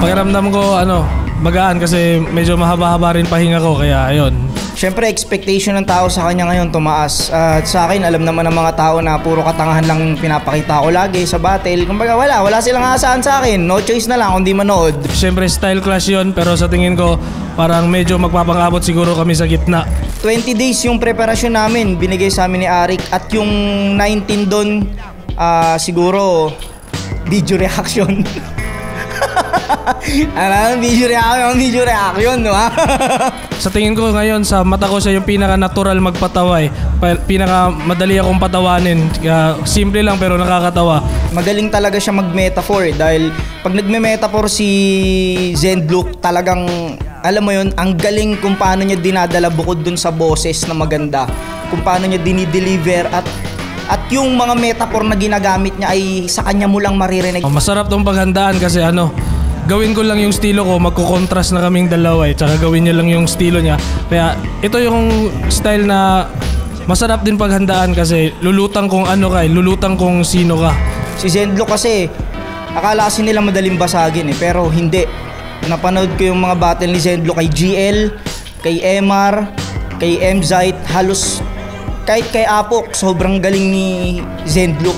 Pakiramdam ko magaan kasi medyo mahaba-haba rin pahinga ko kaya ayun. Siyempre expectation ng tao sa kanya ngayon tumaas. At sa akin alam naman ng mga tao na puro katangahan lang pinapakita ko lagi sa battle. Kumbaga wala silang aasahan sa akin. No choice na lang kundi manood. Siyempre style clash yun pero sa tingin ko parang medyo magpapangabot siguro kami sa gitna. 20 days yung preparasyon namin binigay sa amin ni Arik at yung 19 doon siguro video reaction. Video reaction, no? Sa tingin ko ngayon, sa mata ko siya yung pinaka-natural magpatawa pinaka-madali akong patawanin. Simple lang pero nakakatawa. Magaling talaga siya mag-metaphor dahil pag nagme-metaphor si Zendlook talagang, alam mo yun, ang galing kung paano niya dinadala bukod dun sa boses na maganda. Kung paano niya dinideliver at yung mga metaphor na ginagamit niya ay sa kanya mo lang maririnig. Masarap tong paghandaan kasi gawin ko lang yung estilo ko, magko-contrast na kaming dalawa tsaka gawin niya lang yung estilo niya. Kaya ito yung style na masarap din paghandaan kasi lulutang kung lulutang kung sino ka. Si Zendlook kasi, akala kasi nila madaling basagin pero hindi. Napanood ko yung mga battle ni Zendlook kay GL, kay MR, kay MZite, halos kahit kay Apok, sobrang galing ni Zendlook.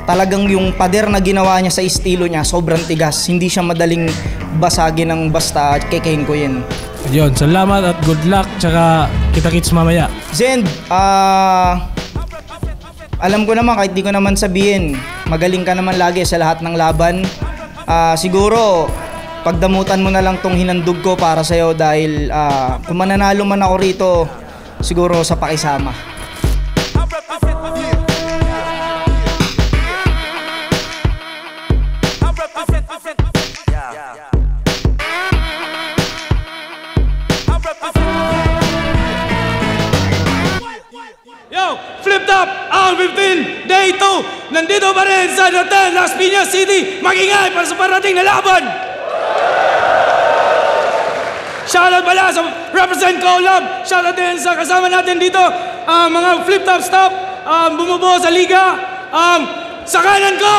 Talagang yung pader na ginawa niya sa estilo niya, sobrang tigas. Hindi siya madaling basagin ng basta kekehin ko yun. Yun, salamat at good luck. Tsaka kita-kits mamaya. Zend, alam ko naman kahit di ko naman sabihin, magaling ka naman lagi sa lahat ng laban. Siguro, pagdamutan mo na lang tong hinandog ko para sa'yo dahil kung mananalo man ako rito, siguro sa pakisama. Yo, Flip Top, Hour 15, Day 2. Nandito pa rin sa Hotel Las Piñas City. Mag-ingay para sa parating na laban. Shoutout pala sa Represent Colab. Shoutout din sa kasama natin dito, mga Flip Top staff, bumubuo sa liga. Sa kanan ko,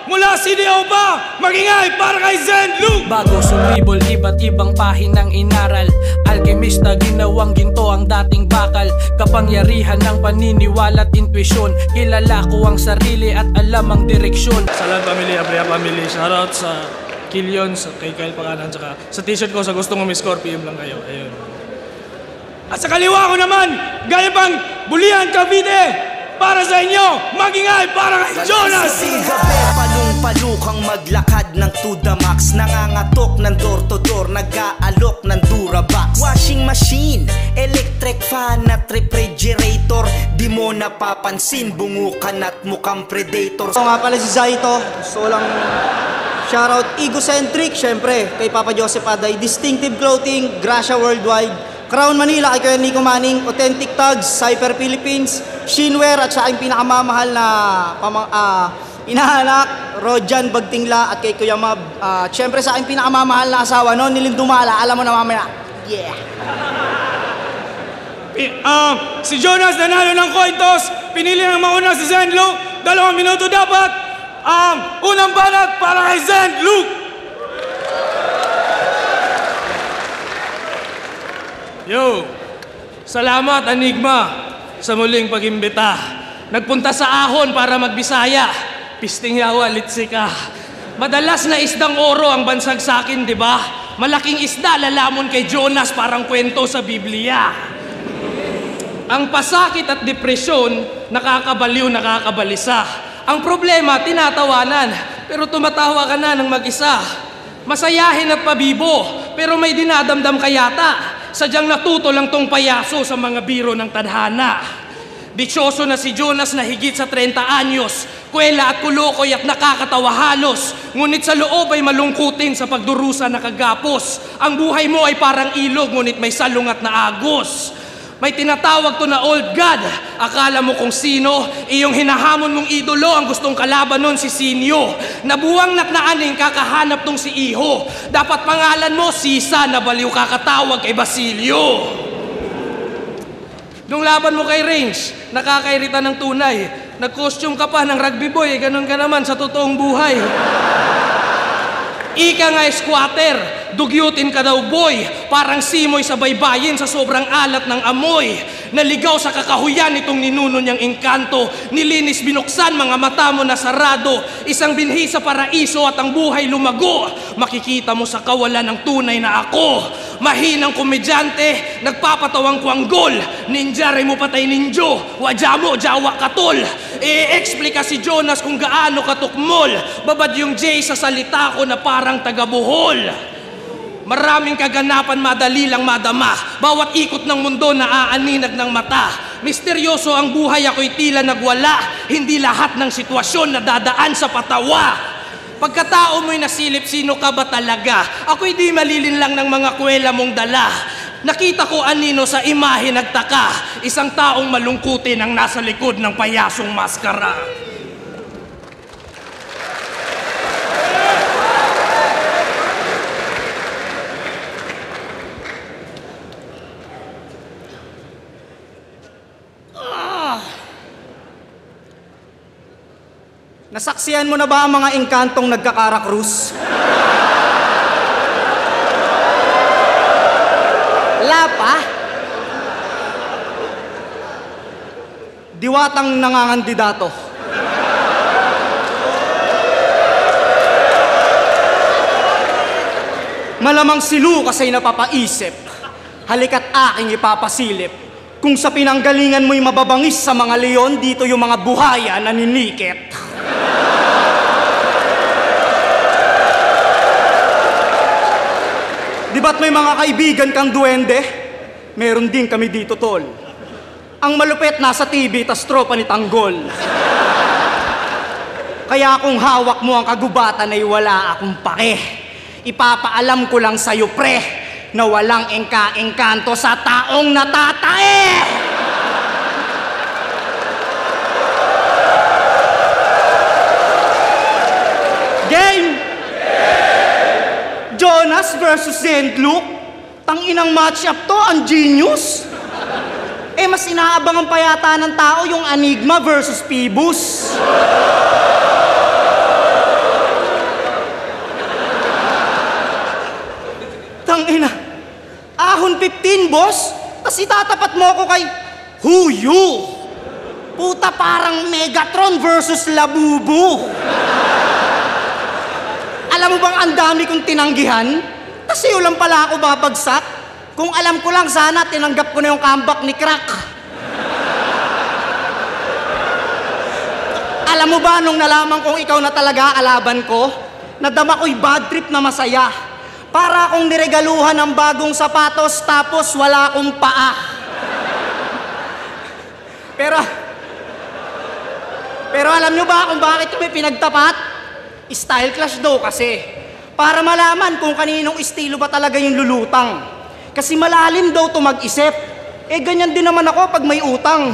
mula CDO pa, mag-ingay para kay Zendlook. Bago sumibol, iba't ibang pahinang inaral. Alkemista, ginawang ginto ang dating bakal. Kapangyarihan ng paniniwala at intuisyon. Kilala ko ang sarili at alam ang direksyon. Salam family, Abrea family. Shoutout sa Killion, sa kay Kyle Pakanan, tsaka sa t-shirt ko sa gusto mo may Scorpion lang kayo. Ayun. At sa kaliwa ko naman, gaya pang Bulian, Cavite, para sa inyo, mag-ingay para kay Jonas! Palukang maglakad ng to the max. Nangangatok ng door to door, nag-aalok ng Durabox. Washing machine, electric fan at refrigerator. Di mo napapansin, bungukan at mukhang predator. Ito nga pala si Zaito. So lang shoutout Egocentric, syempre kay Papa Joseph Aday. Distinctive Clothing, Gracia Worldwide, Crown Manila kay Kuya Nico Manning, Authentic Tags, Cypher Philippines, Shinwear at sa aking pinakamamahal na inaanak, Rojan Bagtingla at kay Kuya Mab. Syempre sa aking pinakamamahal na asawa, no, Nilindumala, alam mo na mamaya. Yeah. Si Jonas nanalo ng coin toss, pinili ng mauna si Zendlook. 2 minuto dapat. Unang banat para kay Zendlook. Yo, salamat Enigma sa muling pag-imbita. Nagpunta sa ahon para magbisaya. Pisting yawa, litsi ka. Madalas na isdang oro ang bansag sa akin, di ba? Malaking isda, lalamon kay Jonas, parang kwento sa Biblia. Ang pasakit at depresyon, nakakabaliw, nakakabalisa. Ang problema, tinatawanan, pero tumatawa ka na ng mag-isa. Masayahin at pabibo, pero may dinadamdam ka yata. Sadyang natuto lang tong payaso sa mga biro ng tadhana. Dichoso na si Jonas na higit sa 30 anyos, kwela at kulukoy at nakakatawa halos. Ngunit sa loob ay malungkutin sa pagdurusa na kagapos. Ang buhay mo ay parang ilog, ngunit may salungat na agos. May tinatawag to na old god. Akala mo kung sino, iyong hinahamon mong idolo ang gustong kalaban nun si Sinyo. Nabuwang naknaaning kakahanap tong si Iho. Dapat pangalan mo Sisa na baliw kakatawag kay Basilio. Nung laban mo kay Range, nakakairita ng tunay. Nag-costume ka pa ng rugby boy, ganun ka naman sa totoong buhay. Ika nga squatter, dugyutin ka daw boy, parang simoy sa baybayin sa sobrang alat ng amoy. Naligaw sa kakahuyan itong ninuno niyang engkanto, nilinis binuksan mga mata mo na sarado, isang binhi sa paraiso at ang buhay lumago. Makikita mo sa kawalan ng tunay na ako, mahinang komedyante, nagpapatawang kwanggol, ninja rin mo patay ninjo, wadya mo, jawa katol. I-explica si Jonas kung gaano katukmol, babad yung J sa salita ko na parang taga-Bohol. Maraming kaganapan madali lang madama, bawat ikot ng mundo na aaninag ng mata. Misteryoso ang buhay, ako'y tila nagwala, hindi lahat ng sitwasyon na dadaan sa patawa. Pagkatao mo'y nasilip, sino ka ba talaga? Ako'y di malilin lang ng mga kwela mong dala. Nakita ko anino sa imahe nagtaka, isang taong malungkutin ang nasa likod ng payasong maskara. Nasaksihan mo na ba ang mga engkantong nagkakarakrus? Lapa? Diwatang nangangandidato. Malamang silu kasa'y napapaisip. Halika't aking ipapasilip. Kung sa pinanggalingan mo'y mababangis sa mga leon, dito yung mga buhaya na ninikit. Di ba't may mga kaibigan kang duwende? Meron din kami dito, tol. Ang malupit nasa TV, tas tropa ni Tanggol. Kaya kung hawak mo ang kagubatan ay wala akong pake. Ipapaalam ko lang sa'yo, pre, na walang engka-engkanto sa taong natatae! Game! Jonas versus Zendluk? Tanginang match-up to, ang genius! Mas inaabangan pa yata ng tao yung Enigma versus Phoebus. Tangina, ahon 15, boss? Tas itatapat mo ako kay Who You? Puta, parang Megatron versus Labubu. Alam mo bang ang dami kong tinanggihan? Kasi ulang pala ako babagsak. Kung alam ko lang sana, tinanggap ko na yung comeback ni Crack. Alam mo ba, nung nalaman kong ikaw na talaga kalaban ko, nadama ko'y bad trip na masaya. Para akong niregaluhan ng bagong sapatos tapos wala akong paa. Pero alam nyo ba kung bakit kami pinagtapat? Style clash daw kasi. Para malaman kung kaninong estilo ba talaga yung lulutang. Kasi malalim daw to mag-isip. Ganyan din naman ako pag may utang.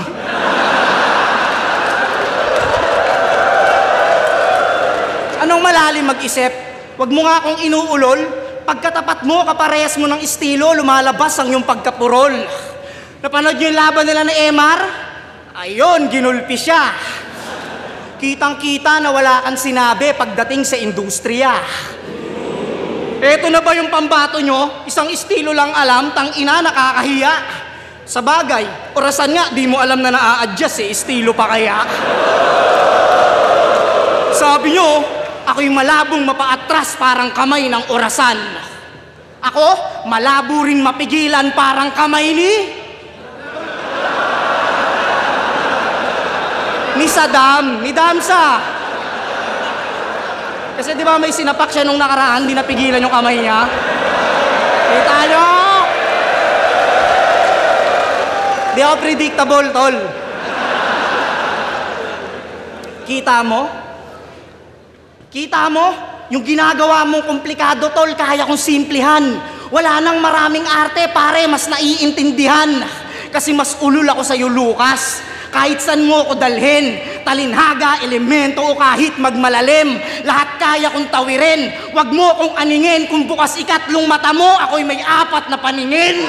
Anong malalim mag-isip? Huwag mo nga akong inuulol. Pagkatapat mo, kaparehas mo ng estilo, lumalabas ang iyong pagkapurol. Napanood niyo yung laban nila na Emar? Ayun, ginulpi siya. Kitang-kita na wala kang sinabi pagdating sa industriya. Eto na ba yung pambato nyo? Isang estilo lang alam, tang-ina, nakakahiya. Sa bagay, orasan nga, di mo alam na naa-adjust estilo pa kaya. Sabi nyo, ako'y malabong mapaatras parang kamay ng orasan. Ako, malabo rin mapigilan parang kamay ni Saddam, ni Damsa. Kasi di ba may sinapak siya nung nakaraan, di napigilan yung kamay niya? Kita nyo? Di ako predictable, tol. Kita mo? Kita mo? Yung ginagawa mong komplikado, tol, kaya kong simplihan. Wala nang maraming arte, pare, mas naiintindihan. Kasi mas ulul ako sa'yo, Lucas. Kahit saan mo ko dalhin, talinhaga, elemento o kahit magmalalim, lahat kaya kong tawirin. Huwag mo kong aningin, kung bukas ikatlong mata mo, ako'y may 4 na paningin.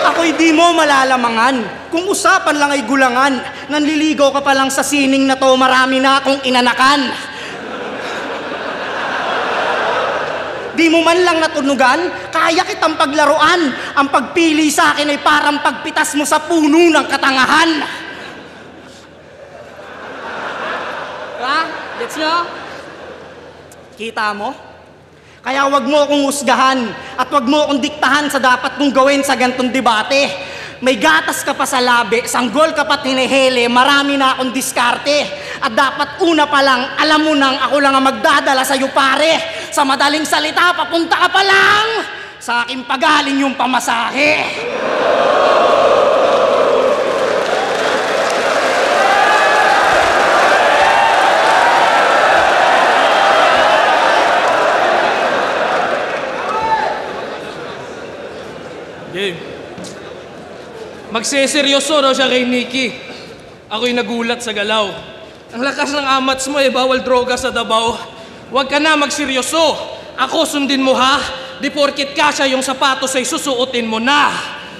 Ako'y di mo malalamangan, kung usapan lang ay gulangan, nanliligaw ka pa lang sa sining na to, marami na akong inanakan. Di mo man lang natunugan, kaya kitang paglaruan. Ang pagpili sa akin ay parang pagpitas mo sa puno ng katangahan. Ha? Gets nyo? Kita mo? Kaya wag mo akong husgahan at wag mo akong diktahan sa dapat kong gawin sa gantong debate. May gatas ka pa sa labi, sanggol ka pa't hinihili, marami na akong diskarte. At dapat una pa lang, alam mo nang ako lang ang magdadala sa'yo, pare. Sa madaling salita, papunta ka pa lang sa aking pagaling yung pamasahe. Game. Magseseryoso daw siya kay Nikki. Ako'y nagulat sa galaw. Ang lakas ng amats mo bawal droga sa Davao. Huwag ka na magseryoso. Ako sundin mo ha. Di porkit kasya yung sapatos ay susuotin mo na.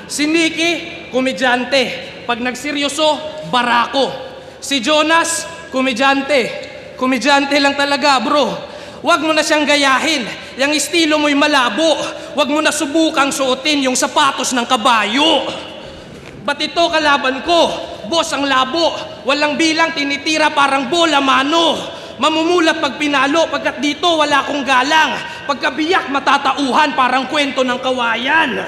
Si Nikki, komedyante. Pag nagseryoso, barako. Si Jonas, komedyante. Komedyante lang talaga, bro. Huwag mo na siyang gayahin. Yung estilo mo'y malabo. Huwag mo na subukang suotin yung sapatos ng kabayo. Ba't ito kalaban ko? Boss ang labo. Walang bilang, tinitira parang bola mano. Mamumulat pag pinalo, pagkat dito wala akong galang. Pagkabiyak matatauhan parang kwento ng kawayan.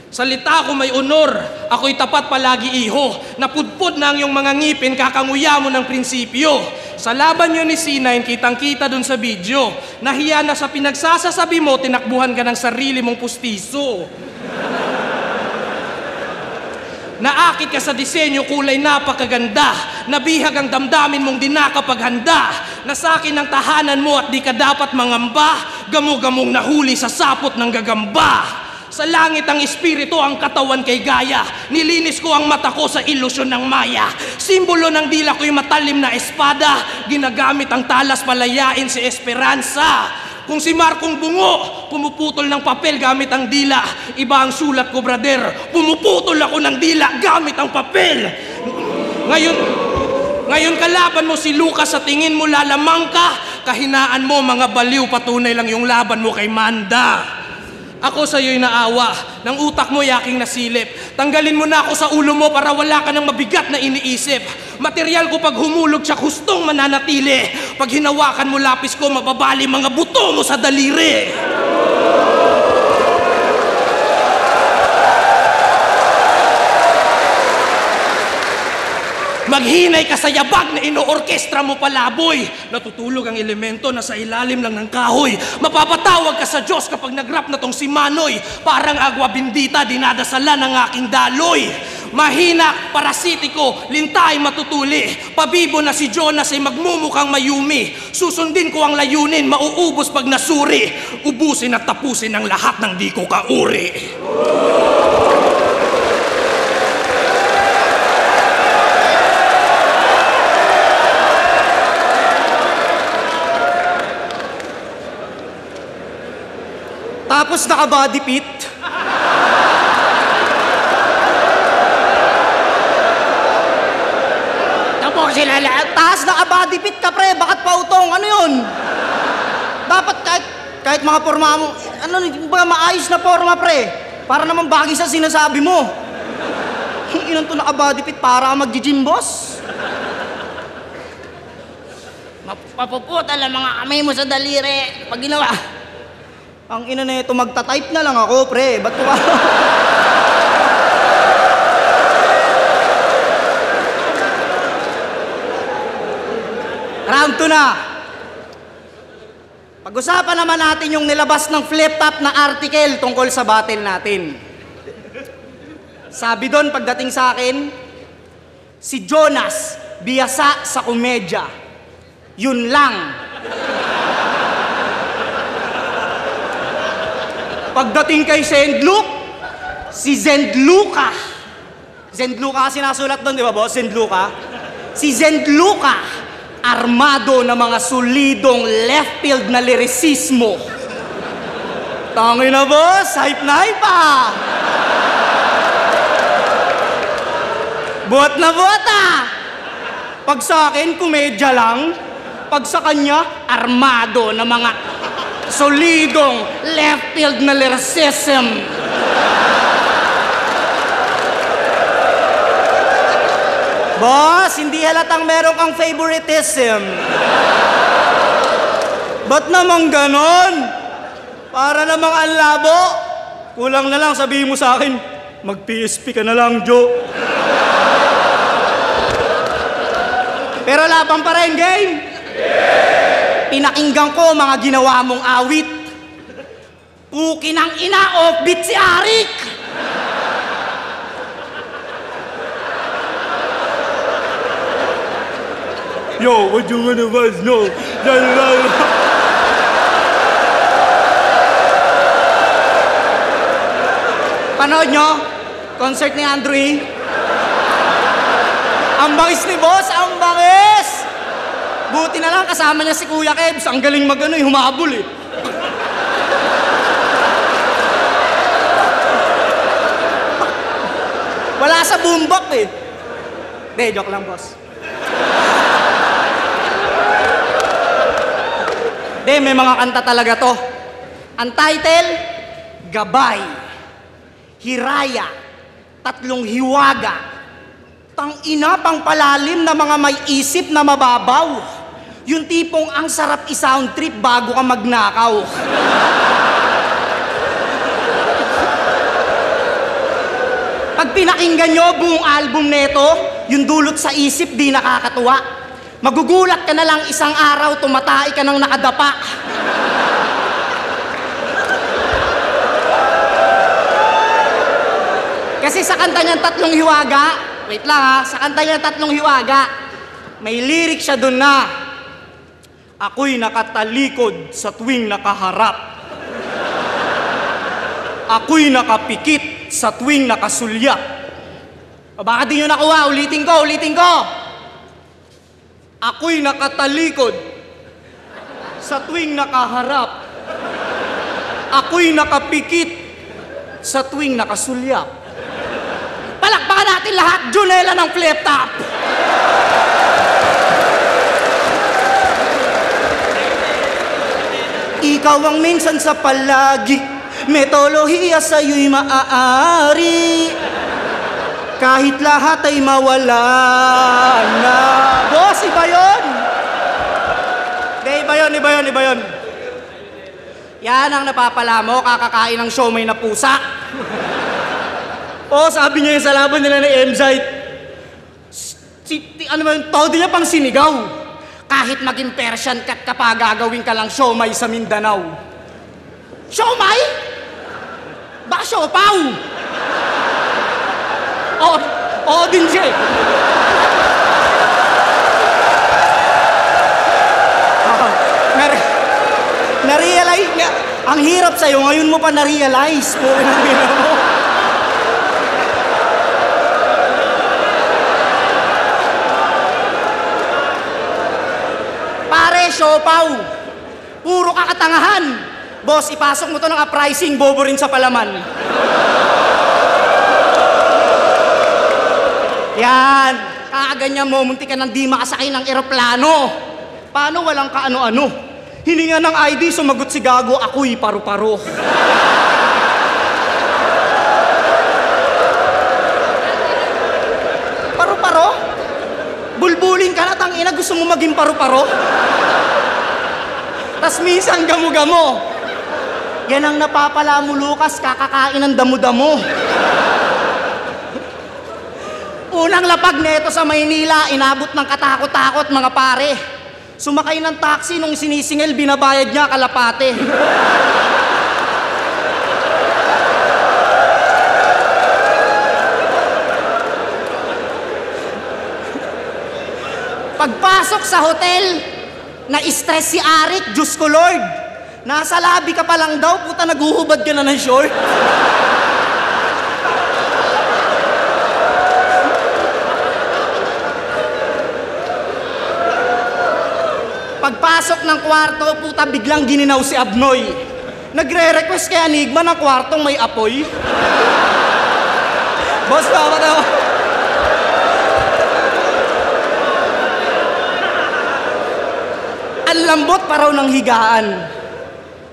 Salita ko may honor, ako'y tapat palagi iho. Napudpod na ang iyong mga ngipin, kakanguya mo ng prinsipyo. Sa laban nyo ni C9, kitang-kita dun sa video. Nahiya na sa pinagsasasabi mo, tinakbuhan ka ng sarili mong pustiso. Naakit ka sa disenyo, kulay napakaganda. Nabihag ang damdamin mong di nakapaghanda. Nasakin ang tahanan mo at di ka dapat mangamba. Gamo-gamong nahuli sa sapot ng gagamba. Sa langit ang espiritu, ang katawan kay gaya. Nilinis ko ang mata ko sa ilusyon ng maya. Simbolo ng dila ko'y matalim na espada. Ginagamit ang talas palayain si Esperanza. Kung si Markong bungo, pumuputol ng papel gamit ang dila. Iba ang sulat ko, brother. Pumuputol ako ng dila gamit ang papel. Ngayon kalaban mo si Lucas, sa tingin mo lalamang ka. Kahinaan mo, mga baliw, patunay lang yung laban mo kay Manda. Ako sa'yo'y naawa, ng utak mo yaking nasilip. Tanggalin mo na ako sa ulo mo para wala ka ng mabigat na iniisip. Material ko pag humulog siya, hustong mananatili. Pag hinawakan mo lapis ko, mababali mga buto mo sa daliri. Maghinay ka sa yabag na ino-orkestra mo palaboy. Natutulog ang elemento na sa ilalim lang ng kahoy. Mapapatawag ka sa Diyos kapag nag-rap na tong si Manoy. Parang agwa bindita, dinadasala ng aking daloy. Mahina, parasitiko, lintay matutuli. Pabibo na si Jonas ay magmumukhang mayumi. Susundin ko ang layunin, mauubos pag nasuri. Ubusin at tapusin ang lahat ng di ko kauri. Tapos naka-body pit. Tapos sila lahat. Taas naka-body pit ka, pre. Bakit pautong? Ano yun? Dapat kahit mga forma mo, maayos na forma, pre. Para naman bagay sa sinasabi mo. Ilan to naka-body pit para ka mag-gym, boss? Mapuputal ang mga kamay mo sa daliri. Pag ginawa, ang ina na ito, magta-type na lang ako, pre. Ba't ko ka? Round 2 na. Pag-usapan naman natin yung nilabas ng flip-top na article tungkol sa battle natin. Sabi doon pagdating sa akin, si Jonas, biyasa sa komedya. Yun lang. Pagdating kay Zendluc, si Zendluca. Zendluca kasi nasulat doon, di ba boss? Zendluca. Si Zendluca, armado na mga solidong left field na lirisismo. Tangay na boss, hype na hype ah! Buhat na buhat ah! Pag sa akin, komedya lang. Pag sa kanya, armado na mga solidong left field na lyricism. Boss, hindi halatang meron kang favoritism. Ba't namang ganon? Para namang ang labo. Kulang na lang sabihin mo sa akin, mag-PSP ka na lang, Joe. Pero laban pa rin, game. Pinakinggan ko mga ginawa mong awit. Puki ng ina, offbeat si Arik. Yo, what you wanna was? No. Panood nyo? Concert ni Andrew E. Ang bangis ni boss, ang bangis! Buti na lang kasama niya si Kuya Kebs. Ang galing mag-ano, humabol eh. Wala sa boombox eh. De, joke lang boss. De, may mga kanta talaga to. Ang title, Gabay, Hiraya, Tatlong Hiwaga. Tang-ina pang palalim na mga may isip na mababaw. Yung tipong ang sarap i-sound trip bago ka magnakaw. Pag pinakinggan nyo buong album neto, yung dulot sa isip di nakakatuwa. Magugulat ka na lang isang araw, tumatay ka ng nakadapa. Kasi sa kanta niyang Tatlong Hiwaga, wait lang ha, sa kanta niyang Tatlong Hiwaga, may lyric siya dun na, ako'y nakatalikod sa tuwing nakaharap. Ako'y nakapikit sa tuwing nakasulyap. O baka di nyo nakuha, ulitin ko. Ako'y nakatalikod sa tuwing nakaharap. Ako'y nakapikit sa tuwing nakasulyap. Palakpakan natin lahat, Junela ng flip top! Ikaw ang minsan sa palagi, metolohiya sa'yo'y maaari. Kahit lahat ay mawala na. Boss, iba yun! Iba yun. Yan ang napapala mo, kakakain ng siomay na pusa. O, sabi niya yung sa laban nila ni Emzite. Ano ba yun? Todo niya pang sinigaw. Kahit maging Persian cat ka pa, gagawin ka lang siomay sa Mindanao. Siomay? Baka siopaw? Oo din siya eh. Na-realize nga, ang hirap sa'yo, ngayon mo pa na-realize. Pare, siopaw. Puro kakatangahan. Boss, ipasok mo to ng uprising, bobo rin sa palaman. Yan, kakaganyan mo, munti ka nang di makasakay ng eroplano. Paano walang kaano-ano? Hininga ng ID, sumagot si Gago, ako'y paru-paro. Paru-paro? Bulbulin ka na, tangina, gusto mo maging paru-paro? Tas minsan gamo-gamo. Yan ang napapala mo, Lucas, kakakain ng damo-damo. Unang lapag neto sa Maynila, inabot ng katakot-takot mga pare. Sumakay ng taxi nung sinisingil, binabayad niya kalapate. Pagpasok sa hotel, na-stress si Arik, Diyos ko Lord. Nasa labi ka pa lang daw, puta naguhubad ka na ng short. Pagpasok ng kwarto, puta biglang gininaw si Abnoy. Nagre-request kay Enigma ng kwartong may apoy. Boss, bawat ako. Ang lambot pa raw ng higaan.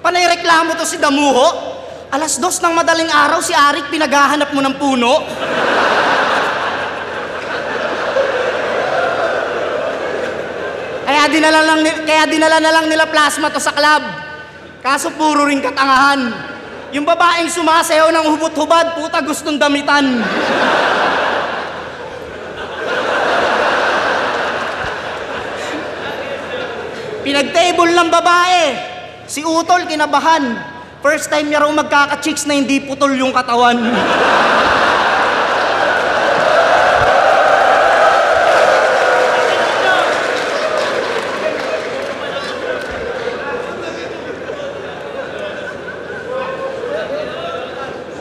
Panayreklamo to si Damuho. 2:00 ng madaling araw si Arik pinaghahanap mo ng puno. Kaya dinala na lang nila plasma to sa club. Kaso puro ring katangahan. Yung babaeng sumasayaw ng hubot-hubad, puta gustong damitan. Pinag-table ng babae. Si Utol kinabahan. First time niya raw magkaka-chicks na hindi putol yung katawan.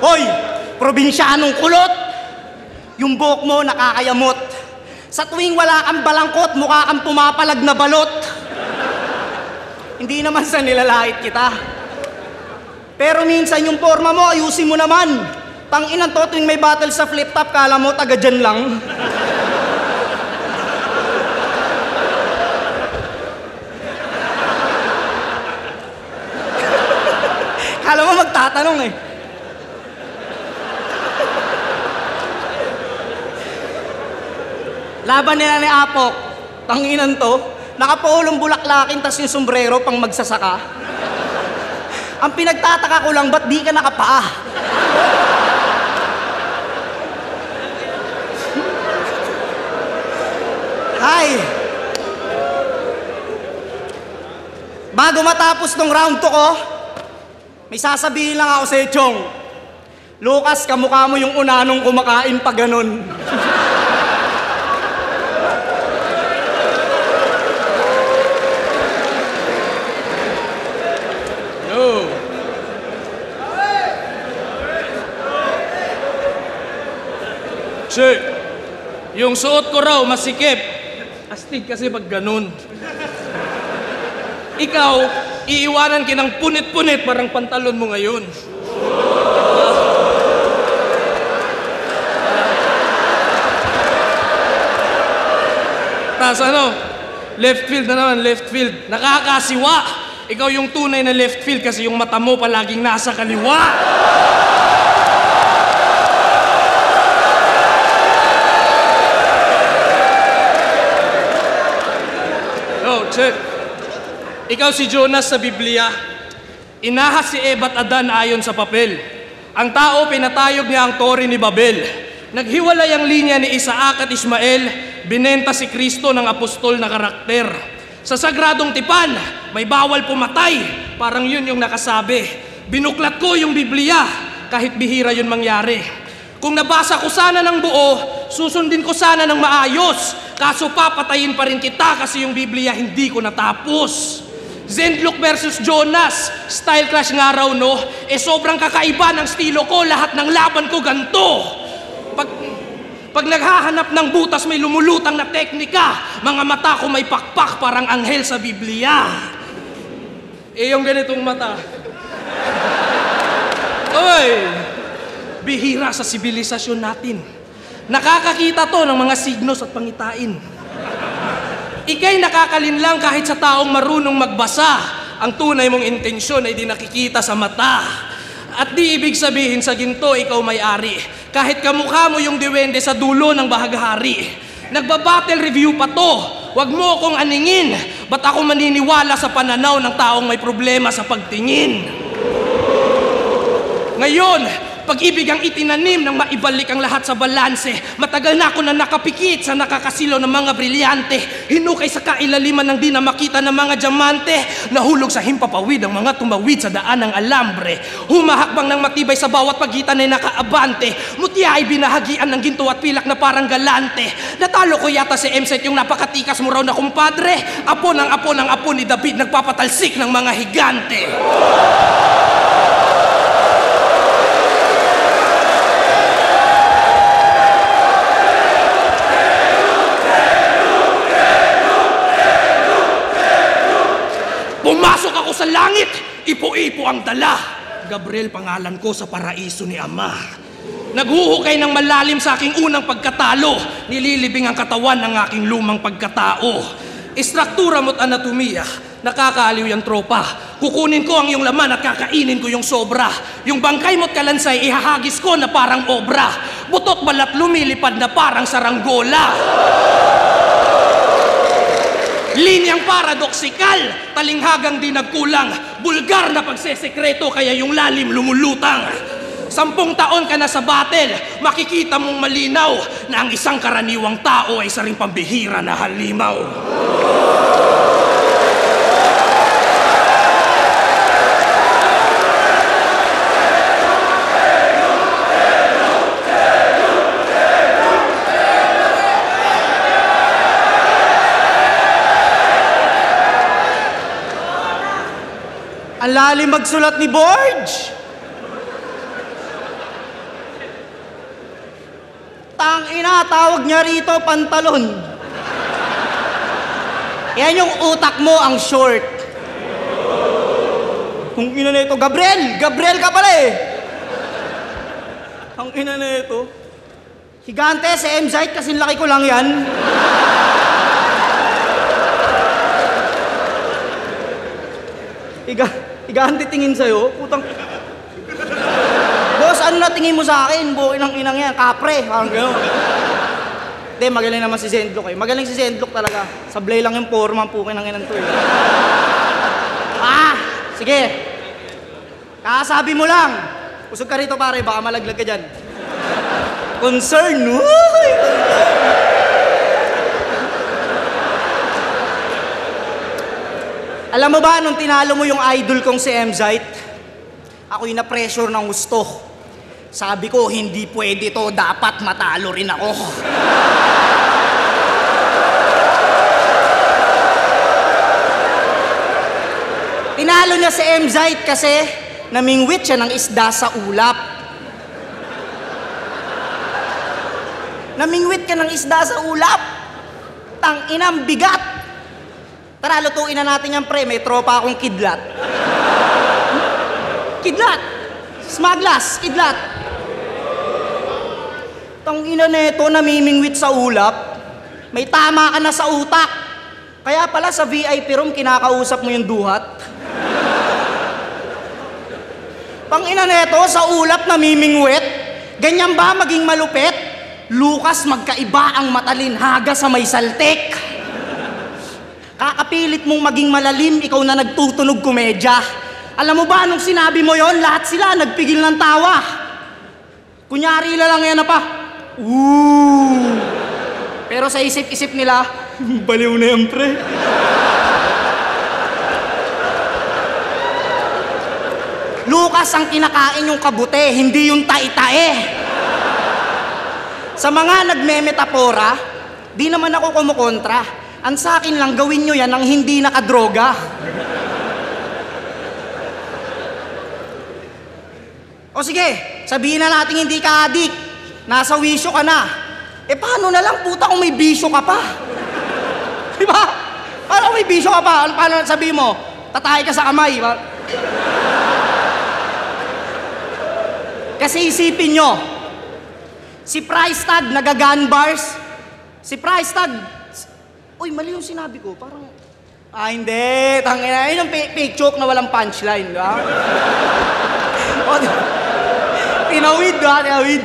Hoy! Probinsyanong kulot! Yung buhok mo nakakayamot. Sa tuwing wala kang balangkot, mukha kang pumapalag na balot. Hindi naman sa nilalait kita. Pero minsan yung forma mo, ayusin mo naman. Tanginan to, tuwing may battle sa flip-top, kala mo taga dyan lang. Kala mo magtatanong eh. Laban nila ni Apok, tanginan to, nakapulong bulaklakin tas yung sombrero pang magsasaka. Ang pinagtataka ko lang, ba't di ka nakapaa? Hi! Bago matapos tong round 2 ko, may sasabihin lang ako sa Chong. Lucas, kamukha mo yung unanong kumakain pa ganun. Che, yung suot ko raw masikip. Astig kasi pag ganun. Ikaw, iiwanan kinang punit-punit parang pantalon mo ngayon. Tas ano, left field na naman, left field. Nakakasiwa. Ikaw yung tunay na left field kasi yung mata mo palaging nasa kaliwa. Check. Ikaw si Jonas sa Biblia. Inahas si Eva at Adan ayon sa papel. Ang tao pinatayog niya ang tore ni Babel. Naghiwalay ang linya ni Isaac at Ismael. Binenta si Kristo ng apostol na karakter. Sa sagradong tipan, may bawal pumatay. Parang yun yung nakasabi. Binuklat ko yung Biblia, kahit bihira yun mangyari. Kung nabasa ko sana ng buo, susundin ko sana ng maayos. Kaso papatayin pa rin kita kasi yung Biblia hindi ko natapos. Zendlok versus Jonas, style clash nga raw no? Sobrang kakaiba ng estilo ko, lahat ng laban ko ganto. Pag naghahanap ng butas may lumulutang na teknika. Mga mata ko may pakpak parang anghel sa Biblia. Yung ganitong mata. Oy! Bihira sa sibilisasyon natin. Nakakakita to ng mga signos at pangitain. Ika'y nakakalinlang kahit sa taong marunong magbasa. Ang tunay mong intensyon ay di nakikita sa mata. At di ibig sabihin sa ginto ikaw may-ari. Kahit kamukha mo yung diwende sa dulo ng bahaghari. Nagbabattle review pa to. Huwag mo akong aningin. Ba't ako maniniwala sa pananaw ng taong may problema sa pagtingin? Ngayon, pag-ibig ang itinanim nang maibalik ang lahat sa balanse. Matagal na ako na nakapikit sa nakakasilaw ng mga brilyante. Hinukay sa kailaliman ng di na makita ng mga diamante. Nahulog sa himpapawid ang mga tumawid sa daan ng alambre. Humahakbang ng matibay sa bawat pagitan ay nakaabante. Mutya ay binahagian ng ginto at pilak na parang galante. Natalo ko yata si MZ yung napakatikas mo raw na kumpadre. Apo ng apo ni David nagpapatalsik ng mga higante. Pumasok ako sa langit, ipo-ipo ang dala. Gabriel pangalan ko sa paraiso ni Ama. Naghuhukay ng malalim sa aking unang pagkatalo. Nililibing ang katawan ng aking lumang pagkatao. Istruktura mo't anatomiya, nakakaaliw yung tropa. Kukunin ko ang iyong laman at kakainin ko yung sobra. Yung bangkay mo't kalansay, ihahagis ko na parang obra. Butot balat lumilipad na parang saranggola. Linyang paradoksikal, talinghagang di nagkulang. Bulgar na pagsesekreto kaya yung lalim lumulutang. 10 taon ka na sa battle, makikita mong malinaw na ang isang karaniwang tao ay isa ring pambihira na halimaw. Ang lalim magsulat ni Borge. Tangina, tawag niya rito pantalon. Yan yung utak mo ang short. Ang ina na ito, Gabriel! Gabriel ka pala eh! Ang ina na ito. Higante, si MZ, kasing laki ko lang yan. Higante tingin sa'yo, putang... Boss, ano na tingin mo sa akin? Bukin ang inang yan, kapre, parang gano'n. Hindi, magaling naman si Zendlok eh. Magaling si Zendlok talaga. Sablay lang yung forma, pukin ang inang to eh. Sige. Kakasabi mo lang. Usog ka rito pare, baka malaglag ka dyan. Concern, uy! Alam mo ba, nung tinalo mo yung idol kong si MZ, ako'y na-pressure ng gusto. Sabi ko, hindi pwede to, dapat matalo rin ako. Tinalo niya si MZ kasi namingwit siya ng isda sa ulap. Namingwit ka ng isda sa ulap? Tang-inang bigat! Tara, lutuin na natin yan, pre. May tropa akong kidlat. Kidlat! Smaglas! Kidlat! Tangina neto, namimingwit sa ulap. May tama ka na sa utak. Kaya pala sa VIP room, kinakausap mo yung duhat. Tangina neto, sa ulap namimingwit. Ganyan ba maging malupit? Lucas, magkaiba ang matalinhaga sa may saltik. Kakapilit mong maging malalim, ikaw na nagtutunog komedya. Alam mo ba, nung sinabi mo yon, lahat sila nagpigil ng tawa. Kunyari lang yan na pa. Pero sa isip-isip nila, baliw na yan, pre. Lucas, ang kinakain yung kabute, hindi yung tae-tae. Sa mga nagmemetapora, di naman ako kumukontra. Ang sa akin lang, gawin nyo yan ang hindi nakadroga. O sige, sabihin na natin hindi ka adik. Nasa wisyo ka na. Eh paano na lang puta kung may bisyo ka pa? Diba? Paano kung may bisyo ka pa? Paano sabihin mo? Tatay ka sa kamay. Kasi isipin nyo, si price tag nagagun bars. Si price tag... Uy, mali yung sinabi ko. Parang... hindi. Tangina. Yun yung fake joke na walang punchline. Diba? O, tinawid, diba? Tinawid.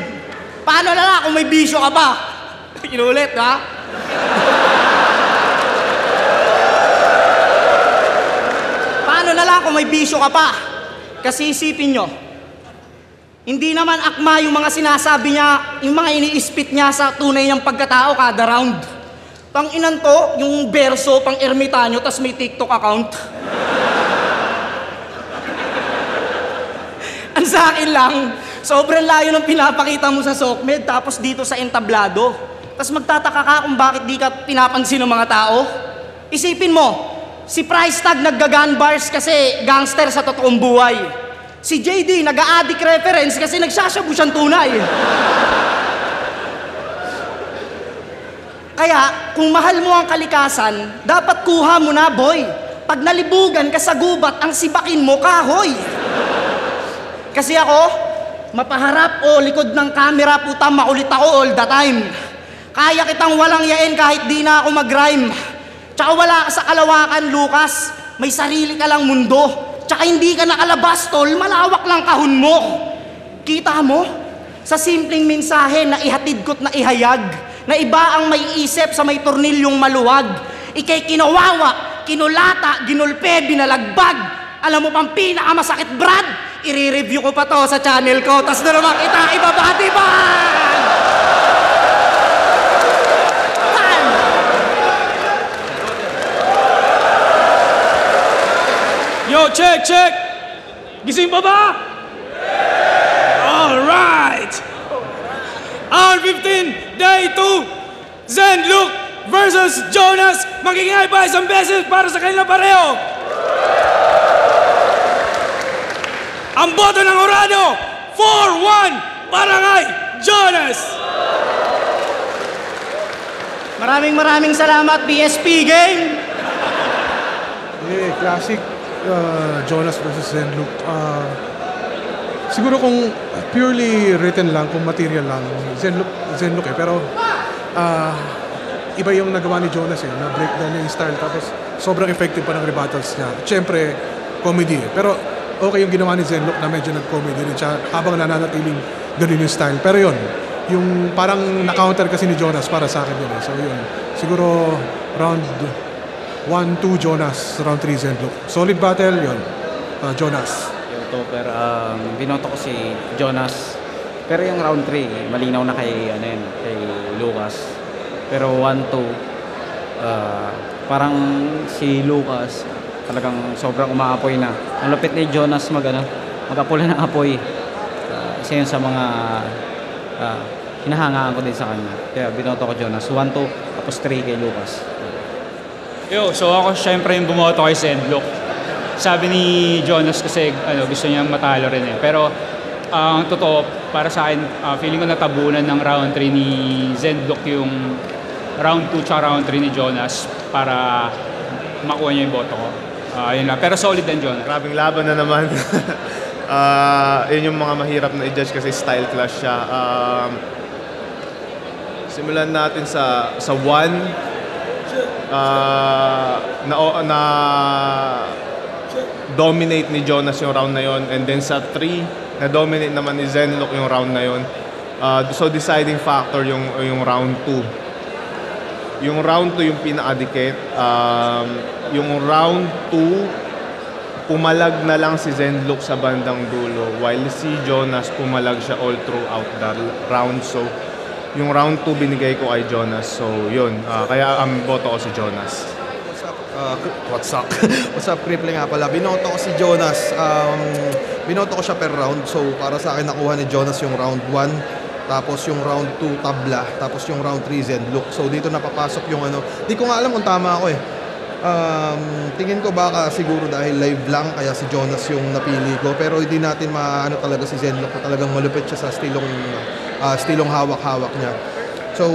Paano na lang kung may bisyo ka pa? Inulit, diba? Paano na lang kung may bisyo ka pa? Kasi isipin nyo, Hindi naman akma yung mga sinasabi niya, yung mga ini-spit niya sa tunay niyang pagkatao kada round. Tang inan to, yung verso pang ermitanyo, tas may TikTok account. Ang sa akin lang, sobrang layo ng pinapakita mo sa Sokmed, tapos dito sa entablado. Tas magtataka ka kung bakit di ka pinapansin ng mga tao. Isipin mo, si Price Tag nagga-gun bars kasi gangster sa totoong buhay. Si JD nag-a-addict reference kasi nagsashabu siyang tunay. Kaya, kung mahal mo ang kalikasan, dapat kuha mo na, boy. Pag nalibugan ka sa gubat, ang sibakin mo, kahoy. Kasi ako, mapaharap o likod ng camera, puta, makulit ako all the time. Kaya kitang walang yain kahit di na ako mag-rhyme. Tsaka wala ka sa kalawakan, Lucas. May sarili ka lang mundo. Tsaka hindi ka nakalabas, tol. Malawak lang kahon mo. Kita mo? Sa simpleng mensahe na ihatid ko't na ihayag, na iba ang may isip sa may tornilyong maluwag. Ika'y kinawawa, kinulata, ginulpe, binalagbag. Alam mo pang pinakamasakit, Brad? I-review ko pa to sa channel ko. Tas na naman kita ibabati ba? Yo, check! Gising pa ba? Alright! Hour 15, day 2, Zenlook versus Jonas. Magiging pa isang beses para sa kanila pareho. Ang boto ng Orado, 4-1, Barangay Jonas! Maraming salamat, BSP Game! Classic Jonas versus Zenlook. Siguro kung purely written lang, kung material lang, Zenlook pero iba yung nagawa ni Jonas na breakdown niya yung style, tapos sobrang effective pa ng rebuttals niya. Siyempre, comedy pero okay yung ginawa ni Zenlook na medyo nag-comedy rin siya habang nananatiling ganun yung style. Pero yun, yung parang na-counter kasi ni Jonas para sa akin yun. So yun, siguro round 1-2 Jonas, round 3 Zenlook. Solid battle yun, Jonas. Yung topper, binoto ko si Jonas. Pero yung round 3, malinaw na kay Lucas. Pero 1-2, parang si Lucas talagang sobrang umaapoy na. Ang lupit ni Jonas mag-apula ng apoy. Isa yun sa mga hinahangaan ko din sa kanya. Kaya binoto ko Jonas, 1-2, tapos 3 kay Lucas. Yo, so ako syempre yung bumoto kay Zenlook. Sabi ni Jonas kasi gusto niya matalo rin eh. Pero ang totoo, para sa akin, feeling ko natabunan ng round 3 ni Zenlook yung round 2 tsaka round 3 ni Jonas para makuha niya yung boto ko. Yun lang. Pero solid din Jonas. Grabing laban na naman. Yun yung mga mahirap na i-judge kasi style clash siya. Simulan natin sa 1. Na dominate ni Jonas yung round na yon, and then sa 3 na dominate naman ni Zenlook yung round na yon. So deciding factor yung round 2. Yung round 2 yung pinakadikit. Yung round 2 pumalag na lang si Zenlook sa bandang dulo, while si Jonas pumalag siya all throughout the round. So yung round 2 binigay ko kay Jonas. So yun, kaya ang boto ko si Jonas. What's up, Cripple nga pala. Binoto ko si Jonas. Binoto ko siya per round. So para sa akin nakuha ni Jonas yung round 1, tapos yung round 2 tabla, tapos yung round 3 Zenlook. So dito napapasok yung di ko nga alam kung tama ako eh. Tingin ko baka siguro dahil live lang kaya si Jonas yung napili ko, pero hindi natin maano talaga si Zenlook, talagang malupit siya sa stilong hawak-hawak niya. So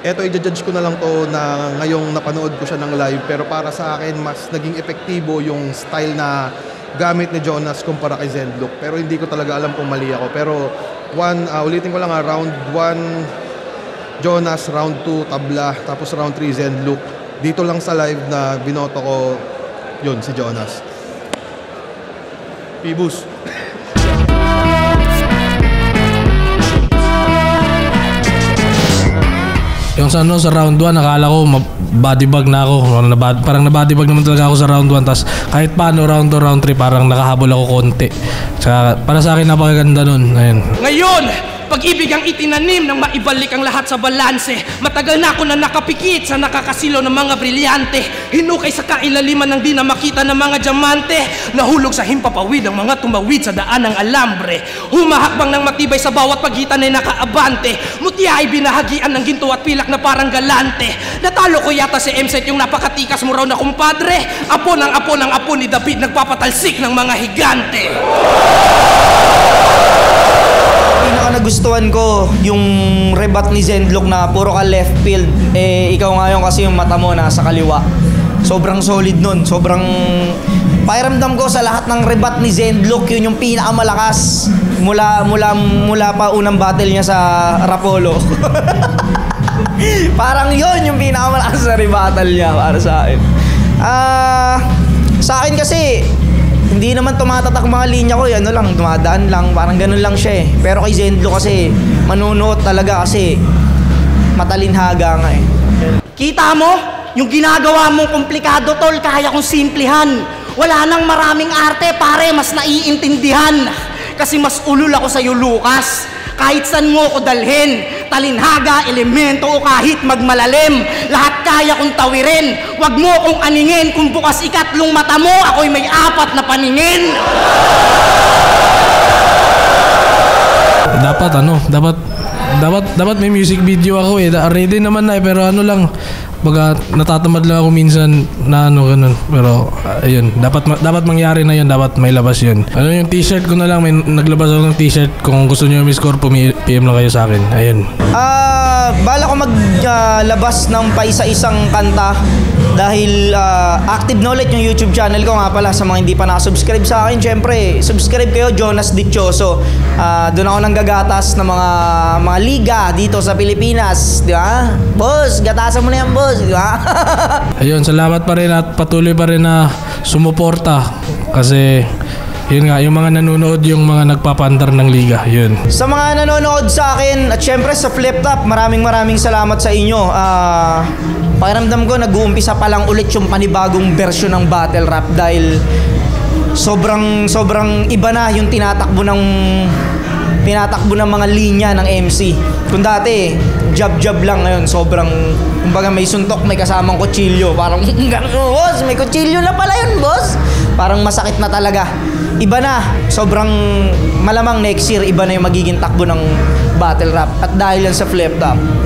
eto i-judge ko na lang to na ngayong napanood ko siya ng live, pero para sa akin mas naging epektibo yung style na gamit ni Jonas kumpara kay Zenlook, pero hindi ko talaga alam kung mali ako. Pero ulitin ko lang round 1 Jonas, round 2 tabla, tapos round 3 Zenlook. Dito lang sa live na binoto ko yun, si Jonas. Pibus. Yung sa round 1, akala ko bodybag na ako. Parang na-bodybag naman talaga ako sa round 1. Tapos kahit paano, round 2, round 3, parang nakahabol ako konti. Tsaka para sa akin, napakaganda nun. Ayun. Ngayon, pag-ibig ang itinanim nang maibalik ang lahat sa balanse. Matagal na ako na nakapikit sa nakakasilo ng mga brilyante. Hinukay sa kailaliman ng di na makita ng mga diamante. Nahulog sa himpapawid ang mga tumawid sa daan ng alambre. Humahakbang ng matibay sa bawat pagitan ay nakaabante. Mutya ay binahagian ng ginto at pilak na parang galante. Natalo ko yata si MZ yung napakatikas mo raw na kumpadre. Apo ng apo ni David nagpapatalsik ng mga higante. Nagustuhan ko yung rebat ni Zendlock na puro ka left field. Ikaw ngayon kasi yung mata mo nasa kaliwa. Sobrang solid nun. Sobrang pakiramdam ko sa lahat ng rebat ni Zendlock, yun yung pinakamalakas mula pa unang battle niya sa Rapolo. Parang yun yung pinakamalakas sa rebattle niya para sa akin. Sa akin kasi hindi naman tumatatak mga linya ko, ano lang, dumadaan lang, parang ganun lang siya eh. Pero kay Zendlock kasi, manunuot talaga kasi matalinhaga nga eh. Kita mo? Yung ginagawa mong komplikado, tol, kaya kong simplihan. Wala nang maraming arte, pare, mas naiintindihan. Kasi mas ulul ako sa'yo, Lucas. Kahit saan mo ko dalhin, talinhaga, elemento o kahit magmalalim, lahat kaya kong tawirin. Huwag mo kong aningin, kung bukas ikatlong mata mo, ako'y may 4 na paningin. Dapat may music video ako eh. Ready naman na eh, pero ano lang, baga natatamad lang ako minsan na ganun. Pero ayun, dapat mangyari na yun, dapat may labas yun. Ano yung t-shirt ko na lang, may naglabas ako ng t-shirt. Kung gusto niyo i-score, PM lang kayo sa akin. Ayun. Bala ko maglabas ng paisa-isang kanta dahil Active Knowledge yung YouTube channel ko nga pala. Sa mga hindi pa nakasubscribe sa akin, syempre subscribe kayo, Jonas Dichoso. Doon ako nang gagatas ng mga liga dito sa Pilipinas, di ba? Boss, gatasan mo na yan, boss, di ba? Ayun, salamat pa rin at patuloy pa rin na sumuporta kasi yun nga, yung mga nanonood, yung mga nagpapandar ng liga, yun. Sa mga nanonood sa akin at syempre sa Flip Top, maraming salamat sa inyo. Pakiramdam ko nag-uumpisa pa lang ulit yung panibagong version ng battle rap dahil sobrang iba na yung tinatakbo ng mga linya ng MC. Kung dati jab lang, ngayon sobrang kumbaga may suntok, may kasamang kutsilyo, parang boss, may kutsilyo na pala yun, boss. Parang masakit na talaga. Iba na, sobrang malamang next year iba na yung magiging takbo ng battle rap at dahil yan sa Flip Top.